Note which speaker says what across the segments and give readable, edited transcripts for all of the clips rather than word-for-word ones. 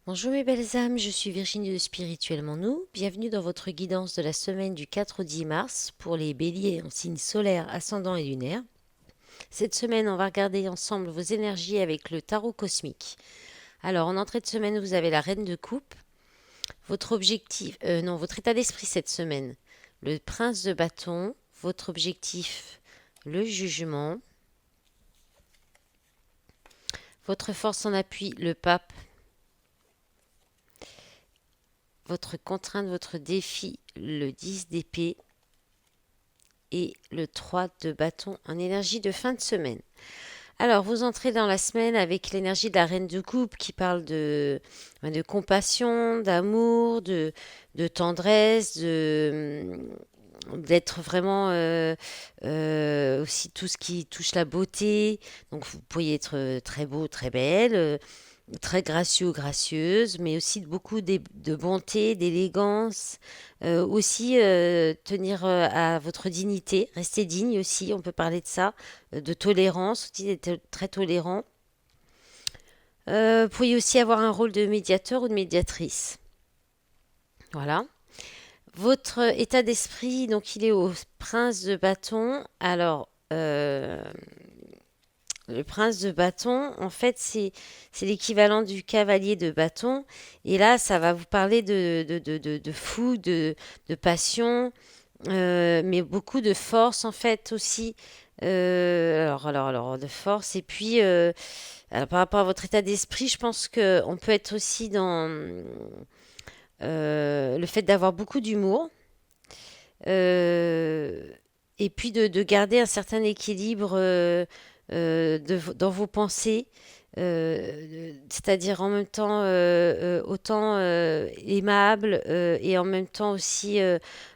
Speaker 1: Bonjour mes belles âmes, je suis Virginie de Spirituellement Nous. Bienvenue dans votre guidance de la semaine du 4 au 10 mars pour les béliers en signe solaire, ascendant et lunaire. Cette semaine, on va regarder ensemble vos énergies avec le tarot cosmique. Alors, en entrée de semaine, vous avez la reine de coupe. Votre objectif, non, votre état d'esprit cette semaine, le prince de bâton. Votre objectif, le jugement. Votre force en appui, le pape. Votre contrainte, votre défi, le 10 d'épée. Et le 3 de bâton en énergie de fin de semaine. Alors, vous entrez dans la semaine avec l'énergie de la reine de coupe qui parle de compassion, d'amour, de tendresse, d'être vraiment aussi tout ce qui touche la beauté. Donc, vous pourriez être très beau, très belle, très gracieux ou gracieuse, mais aussi beaucoup de bonté, d'élégance. Aussi tenir à votre dignité, rester digne aussi, on peut parler de ça, de tolérance, aussi d'être très tolérant. Vous pourriez aussi avoir un rôle de médiateur ou de médiatrice. Voilà. Votre état d'esprit, donc il est au prince de bâton. Alors, le prince de bâton, en fait, c'est l'équivalent du cavalier de bâton. Et là, ça va vous parler de fou, de passion, mais beaucoup de force, en fait, aussi. De force. Et puis, alors, par rapport à votre état d'esprit, je pense qu'on peut être aussi dans le fait d'avoir beaucoup d'humour. euh, et puis de garder un certain équilibre dans vos pensées, c'est-à-dire en même temps autant aimable et en même temps aussi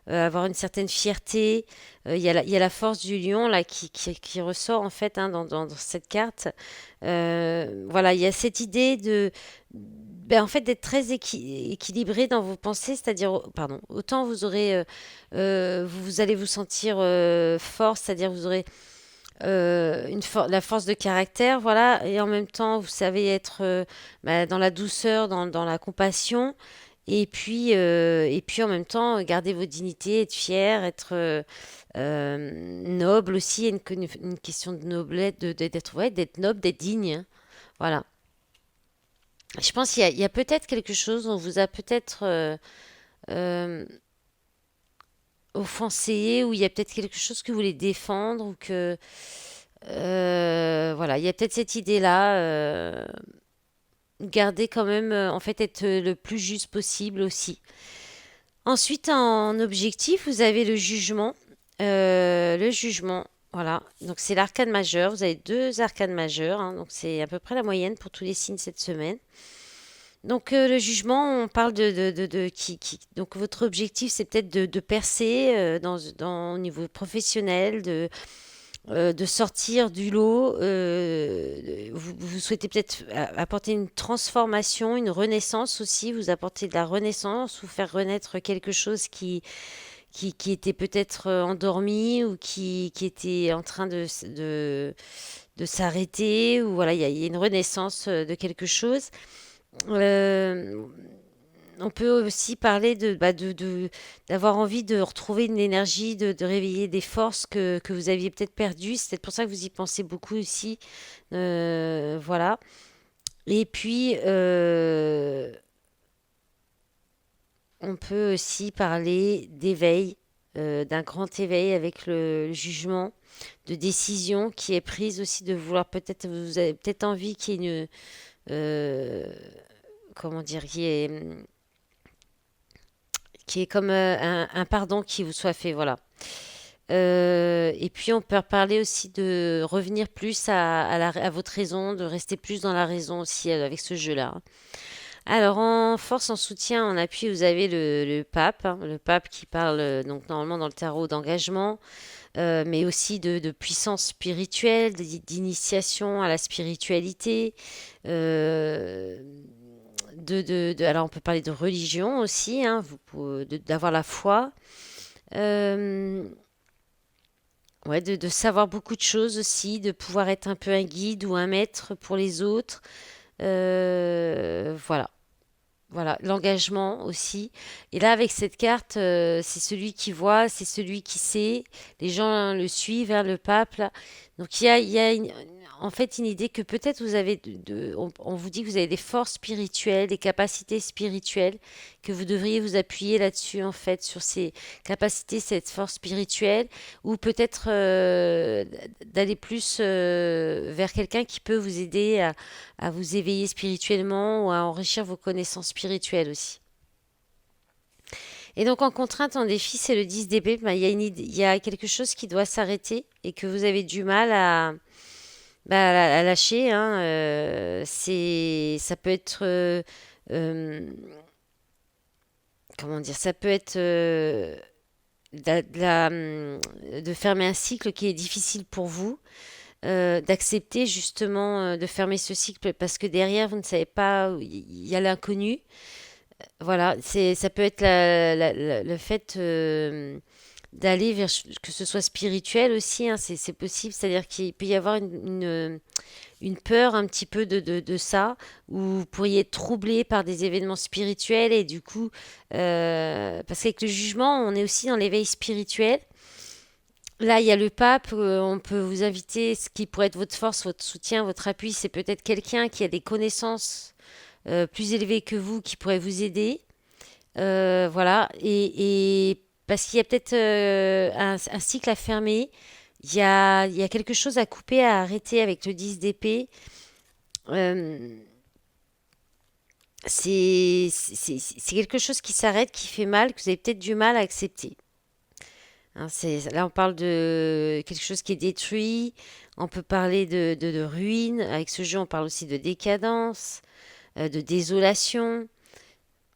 Speaker 1: avoir une certaine fierté. Il y a la force du lion là qui ressort en fait hein, dans cette carte. Voilà, il y a cette idée en fait d'être très équilibré dans vos pensées, c'est-à-dire, pardon, autant vous aurez, vous allez vous sentir fort, c'est-à-dire vous aurez la force de caractère, voilà, et en même temps, vous savez être dans la douceur, dans la compassion, et puis en même temps, garder votre dignité, être fier, être noble aussi, il y a une question de noblesse, d'être ouais, d'être noble, d'être digne, hein. Voilà. Je pense qu'il y a peut-être quelque chose, on vous a peut-être euh, offensé, ou il y a peut-être quelque chose que vous voulez défendre, ou que voilà, il y a peut-être cette idée-là. Garder quand même, en fait, être le plus juste possible aussi. Ensuite, en objectif, vous avez le jugement. Le jugement, voilà. Donc, c'est l'arcane majeur. Vous avez deux arcanes majeures, hein. Donc, c'est à peu près la moyenne pour tous les signes cette semaine. Donc, le jugement, on parle donc, votre objectif, c'est peut-être de percer au niveau professionnel, de sortir du lot. Vous souhaitez peut-être apporter une transformation, une renaissance aussi, vous apporter de la renaissance ou faire renaître quelque chose qui était peut-être endormi ou qui était en train de s'arrêter. Ou voilà, il y a une renaissance de quelque chose. Euh, on peut aussi parler d'avoir envie de retrouver une énergie, de réveiller des forces que vous aviez peut-être perdues. C'est peut-être pour ça que vous y pensez beaucoup aussi. Voilà. Et puis, on peut aussi parler d'éveil, d'un grand éveil avec le jugement, de décision qui est prise aussi, de vouloir peut-être, vous avez peut-être envie qu'il y ait une, euh, comment dire, qui est comme un pardon qui vous soit fait, voilà. Et puis on peut parler aussi de revenir plus à votre raison, de rester plus dans la raison aussi avec ce jeu-là. Alors en force, en soutien, en appui, vous avez le pape, hein, le pape qui parle donc normalement dans le tarot d'engagement, mais aussi de puissance spirituelle, d'initiation à la spiritualité. euh, alors on peut parler de religion aussi, hein, d'avoir la foi. Euh, Ouais, de savoir beaucoup de choses aussi, de pouvoir être un peu un guide ou un maître pour les autres. Voilà. voilà, l'engagement aussi. Et là, avec cette carte, c'est celui qui voit, c'est celui qui sait. Les gens le suivent vers le pape, là. Donc en fait une idée que peut-être vous avez on vous dit que vous avez des forces spirituelles, des capacités spirituelles, que vous devriez vous appuyer là-dessus, en fait, sur ces capacités, cette force spirituelle, ou peut-être d'aller plus vers quelqu'un qui peut vous aider à vous éveiller spirituellement ou à enrichir vos connaissances spirituelles aussi. Et donc en contrainte, en défi, c'est le 10 dB. Ben, il y a quelque chose qui doit s'arrêter et que vous avez du mal à lâcher. Hein. Ça peut être, euh, comment dire, ça peut être de fermer un cycle qui est difficile pour vous, d'accepter justement de fermer ce cycle parce que derrière, vous ne savez pas, il y a l'inconnu. Voilà, ça peut être le fait d'aller vers, que ce soit spirituel aussi, hein, c'est possible, c'est-à-dire qu'il peut y avoir une peur un petit peu de ça, où vous pourriez être troublé par des événements spirituels et du coup, parce qu'avec le jugement, on est aussi dans l'éveil spirituel. Là, il y a le pape, on peut vous inviter, ce qui pourrait être votre force, votre soutien, votre appui, c'est peut-être quelqu'un qui a des connaissances plus élevées que vous qui pourrait vous aider. Voilà, et parce qu'il y a peut-être un cycle à fermer, il y a quelque chose à couper, à arrêter avec le 10 d'épée. Euh, c'est quelque chose qui s'arrête, qui fait mal, que vous avez peut-être du mal à accepter. Hein, là, on parle de quelque chose qui est détruit. On peut parler de ruine. Avec ce jeu, on parle aussi de décadence, de désolation.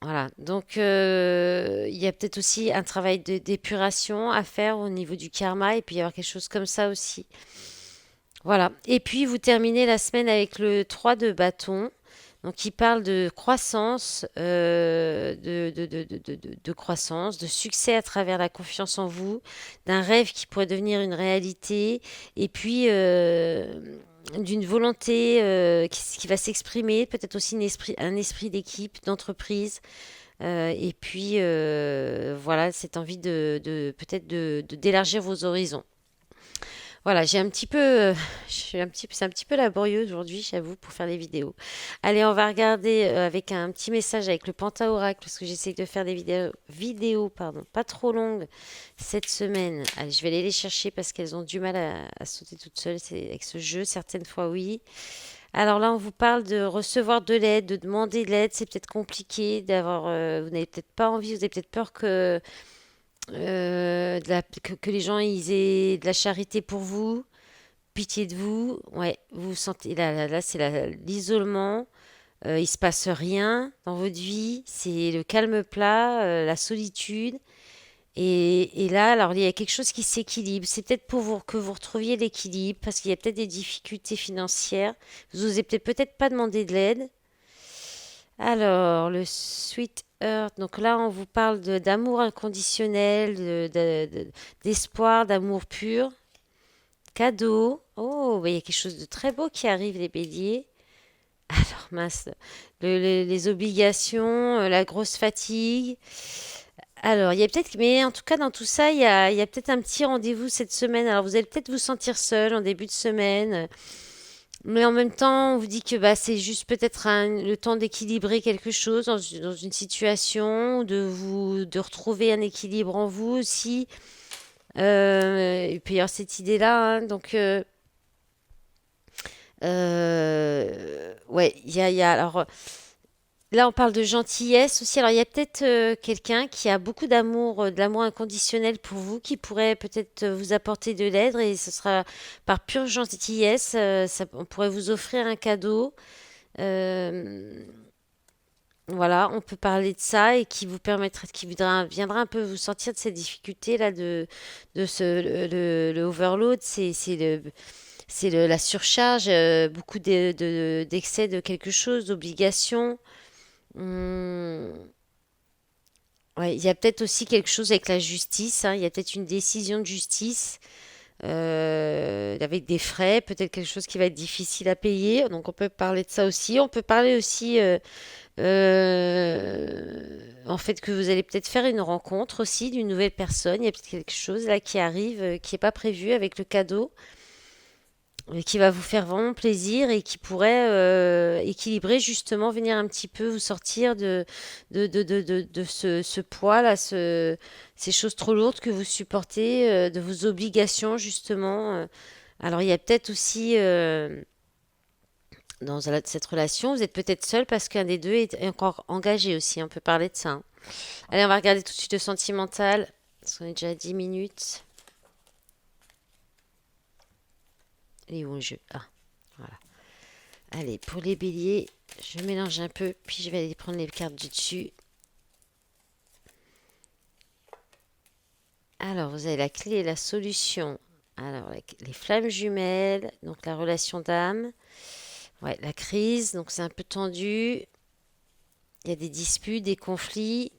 Speaker 1: Voilà, donc il y a peut-être aussi un travail d'épuration à faire au niveau du karma, et puis il y avoir quelque chose comme ça aussi. Voilà, et puis vous terminez la semaine avec le 3 de bâton, donc il parle de croissance, de croissance, de succès à travers la confiance en vous, d'un rêve qui pourrait devenir une réalité, et puis d'une volonté qui va s'exprimer, peut-être aussi un esprit d'équipe, d'entreprise. Et puis voilà, cette envie peut-être d'élargir vos horizons. Voilà, c'est un petit peu laborieux aujourd'hui, j'avoue, pour faire les vidéos. Allez, on va regarder avec un petit message avec le Pentaoracle, parce que j'essaie de faire des vidéos, pardon, pas trop longues cette semaine. Allez, je vais aller les chercher parce qu'elles ont du mal à sauter toutes seules. C'est avec ce jeu, certaines fois oui. Alors là, on vous parle de recevoir de l'aide, de demander de l'aide. C'est peut-être compliqué d'avoir. Vous n'avez peut-être pas envie, vous avez peut-être peur que les gens ils aient de la charité pour vous, pitié de vous. Ouais, vous vous sentez là, c'est l'isolement. Il se passe rien dans votre vie. C'est le calme plat, la solitude. Et là, alors il y a quelque chose qui s'équilibre. C'est peut-être pour vous que vous retrouviez l'équilibre, parce qu'il y a peut-être des difficultés financières. Vous osez peut-être pas demander de l'aide. Alors, le Sweet Earth, donc là, on vous parle d'amour inconditionnel, d'espoir, d'amour pur. Cadeau. Oh, bah, il y a quelque chose de très beau qui arrive, les béliers. Alors, mince, les obligations, la grosse fatigue. Alors, il y a peut-être, mais en tout cas, dans tout ça, il y a peut-être un petit rendez-vous cette semaine. Alors, vous allez peut-être vous sentir seul en début de semaine, mais en même temps, on vous dit que bah, c'est juste peut-être le temps d'équilibrer quelque chose dans une situation, de retrouver un équilibre en vous aussi. Et puis, il y a cette idée-là. Hein, donc, ouais, alors, là, on parle de gentillesse aussi. Alors, il y a peut-être quelqu'un qui a beaucoup d'amour, de l'amour inconditionnel pour vous, qui pourrait peut-être vous apporter de l'aide, et ce sera par pure gentillesse. On pourrait vous offrir un cadeau. Euh, voilà, on peut parler de ça et qui vous permettra, viendra un peu vous sortir de ces difficultés là de le overload. La surcharge, beaucoup d'excès de quelque chose, d'obligation. Hum, ouais, il y a peut-être aussi quelque chose avec la justice, hein. Il y a peut-être une décision de justice avec des frais, peut-être quelque chose qui va être difficile à payer. Donc on peut parler de ça aussi. On peut parler aussi En fait, que vous allez peut-être faire une rencontre aussi d'une nouvelle personne. Il y a peut-être quelque chose là qui arrive, qui n'est pas prévu avec le cadeau, et qui va vous faire vraiment plaisir et qui pourrait équilibrer justement, venir un petit peu vous sortir de ce poids là, ces choses trop lourdes que vous supportez, de vos obligations justement. Alors il y a peut-être aussi dans cette relation, vous êtes peut-être seul parce qu'un des deux est encore engagé aussi. On peut parler de ça, hein. Allez, on va regarder tout de suite le sentimental. Parce qu'on est déjà à 10 minutes. Il est où le jeu? Ah, voilà. Allez, pour les béliers, je mélange un peu, puis je vais aller prendre les cartes du dessus. Alors, vous avez la clé et la solution. Alors, les flammes jumelles, donc la relation d'âme. Ouais, la crise, donc c'est un peu tendu. Il y a des disputes, des conflits.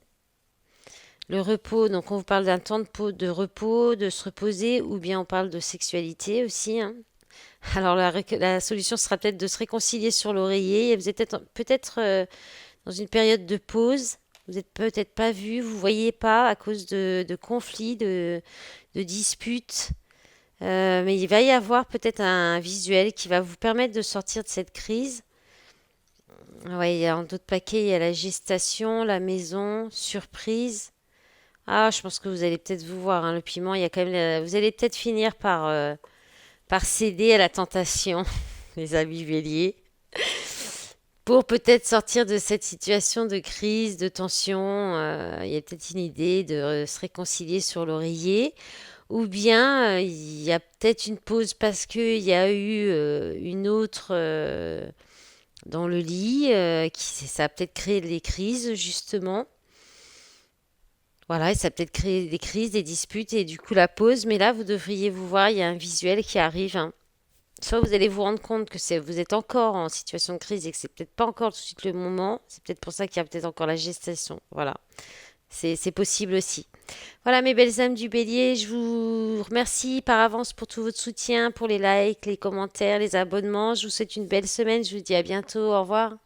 Speaker 1: Le repos, donc on vous parle d'un temps de repos, de se reposer, ou bien on parle de sexualité aussi, hein. Alors la solution sera peut-être de se réconcilier sur l'oreiller. Vous êtes peut-être dans une période de pause. Vous n'êtes peut-être pas vu, vous voyez pas à cause de conflits, de disputes. Mais il va y avoir peut-être un visuel qui va vous permettre de sortir de cette crise. Ouais, il y a en d'autres paquets, il y a la gestation, la maison, surprise. Ah, je pense que vous allez peut-être vous voir, hein, le piment. Il y a quand même, vous allez peut-être finir par céder à la tentation, les amis béliers, pour peut-être sortir de cette situation de crise, de tension. Il y a peut-être une idée de se réconcilier sur l'oreiller. Ou bien il y a peut-être une pause parce qu'il y a eu une autre dans le lit, ça a peut-être créé des crises, justement. Voilà, et ça a peut-être créé des crises, des disputes et du coup la pause. Mais là, vous devriez vous voir, il y a un visuel qui arrive, hein. Soit vous allez vous rendre compte que vous êtes encore en situation de crise et que c'est peut-être pas encore tout de suite le moment. C'est peut-être pour ça qu'il y a peut-être encore la gestation. Voilà, c'est possible aussi. Voilà mes belles âmes du bélier, je vous remercie par avance pour tout votre soutien, pour les likes, les commentaires, les abonnements. Je vous souhaite une belle semaine, je vous dis à bientôt, au revoir.